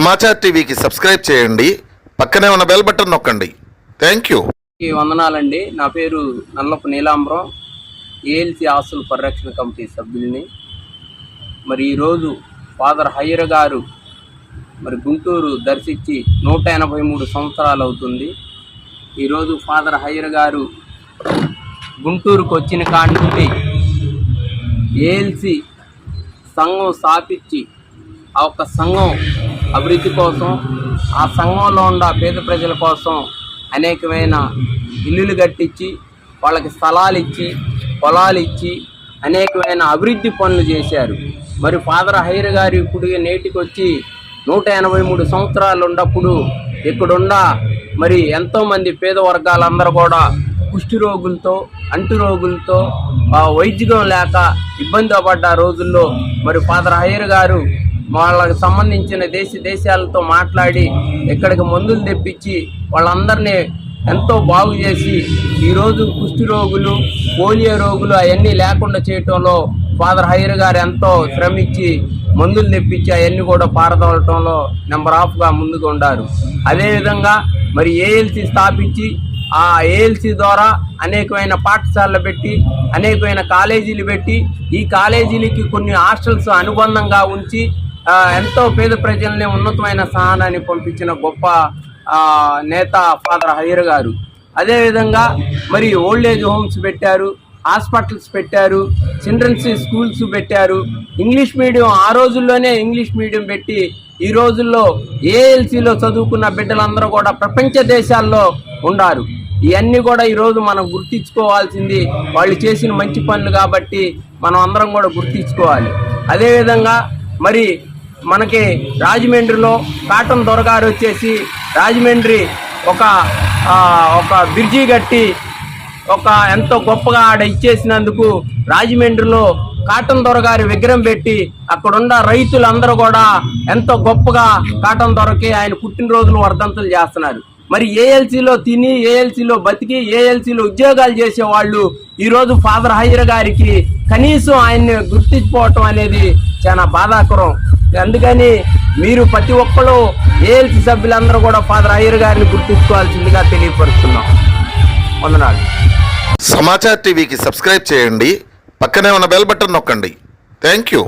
సమాచార్ టీవీకి సబ్స్క్రైబ్ చేయండి. పక్కనే ఉన్న బెల్ బటన్ నొక్కండి. Thank you. వందనాలండి. నా పేరు నల్లపు నీలాంబరం, ఏఎల్సి ఆస్తుల పరిరక్షణ కమిటీ సభ్యుల్ని. మరి ఈరోజు ఫాదర్ హయ్యర్ గారు మరి గుంటూరు దర్శించి 183 సంవత్సరాలు అవుతుంది. ఈరోజు ఫాదర్ హయ్యర్ గారు గుంటూరుకు వచ్చిన కాడి నుండి ఏఎల్సి సంఘం స్థాపించి ఆ ఒక్క సంఘం అభివృద్ధి కోసం, ఆ సంఘంలో ఉన్న పేద ప్రజల కోసం అనేకమైన ఇల్లులు కట్టించి, వాళ్ళకి స్థలాలు ఇచ్చి, పొలాలు ఇచ్చి అనేకమైన అభివృద్ధి పనులు చేశారు. మరి ఫాదర్ హయ్యర్ గారు ఇప్పుడు నేటికి వచ్చి 183 సంవత్సరాలు ఉన్నప్పుడు ఇక్కడున్న మరి ఎంతోమంది పేద వర్గాలందరూ కూడా కుష్టి రోగులతో, అంటు రోగులతో వైద్యం లేక ఇబ్బంది పడ్డ రోజుల్లో మరి ఫాదర్ హయ్యర్ గారు వాళ్ళకి సంబంధించిన దేశాలతో మాట్లాడి ఇక్కడికి మందులు తెప్పించి వాళ్ళందరినీ ఎంతో బాగు చేసి ఈరోజు కుష్టి రోగులు, పోలియో రోగులు అవన్నీ లేకుండా చేయటంలో ఫాదర్ హయ్యర్ గారు ఎంతో శ్రమించి మందులు తెప్పించి అవన్నీ కూడా పారదోలటంలో నెంబర్ ఆఫ్గా ముందుకు ఉండారు. అదేవిధంగా మరి ఏఎల్సి స్థాపించి ఆ ఏఎల్సి ద్వారా అనేకమైన పాఠశాలలు పెట్టి, అనేకమైన కాలేజీలు పెట్టి, ఈ కాలేజీలకి కొన్ని హాస్టల్స్ అనుబంధంగా ఉంచి ఎంతో పేద ప్రజల్ని ఉన్నతమైన స్థానాన్ని పంపించిన గొప్ప నేత ఫాదర్ హయ్యర్ గారు. అదేవిధంగా మరి ఓల్డ్ ఏజ్ హోమ్స్ పెట్టారు, హాస్పిటల్స్ పెట్టారు, చిల్డ్రన్స్ స్కూల్స్ పెట్టారు. ఇంగ్లీష్ మీడియం ఆ రోజుల్లోనే ఇంగ్లీష్ మీడియం పెట్టి ఈ రోజుల్లో ఏఎల్సీలో చదువుకున్న బిడ్డలందరూ కూడా ప్రపంచ దేశాల్లో ఉన్నారు. ఇవన్నీ కూడా ఈరోజు మనం గుర్తించుకోవాల్సింది వాళ్ళు చేసిన మంచి పనులు కాబట్టి మనం అందరం కూడా గుర్తించుకోవాలి. అదేవిధంగా మరి మనకి రాజమండ్రిలో కాటన్ దొరగారు వచ్చేసి రాజమండ్రి ఒక బ్రిడ్జి కట్టి ఎంతో గొప్పగా ఆడ ఇచ్చేసినందుకు రాజమండ్రిలో కాటన్ దొరగారి విగ్రహం పెట్టి అక్కడున్న రైతులందరూ కూడా ఎంతో గొప్పగా కాటన్ దొరకి ఆయన పుట్టినరోజులు వర్ధంతులు చేస్తున్నారు. మరి ఏఎల్సీలో తిని, ఏఎల్సీలో బతికి, ఏఎల్సీలో ఉద్యోగాలు చేసేవాళ్ళు ఈరోజు ఫాదర్ హయ్యర్ గారికి కనీసం ఆయన్ని గుర్తించుకోవటం అనేది చాలా బాధాకరం. అందుకని మీరు ప్రతి ఒక్కరు ఏఎల్సీ సభ్యులందరూ కూడా ఫాదర్ హయ్యర్ గారిని గుర్తించుకోవాల్సిందిగా తెలియపరుస్తున్నాం. వందనాలు. సమాచార్ టీవీకి సబ్స్క్రైబ్ చేయండి. పక్కనే ఉన్న బెల్ బటన్ నొక్కండి. Thank you.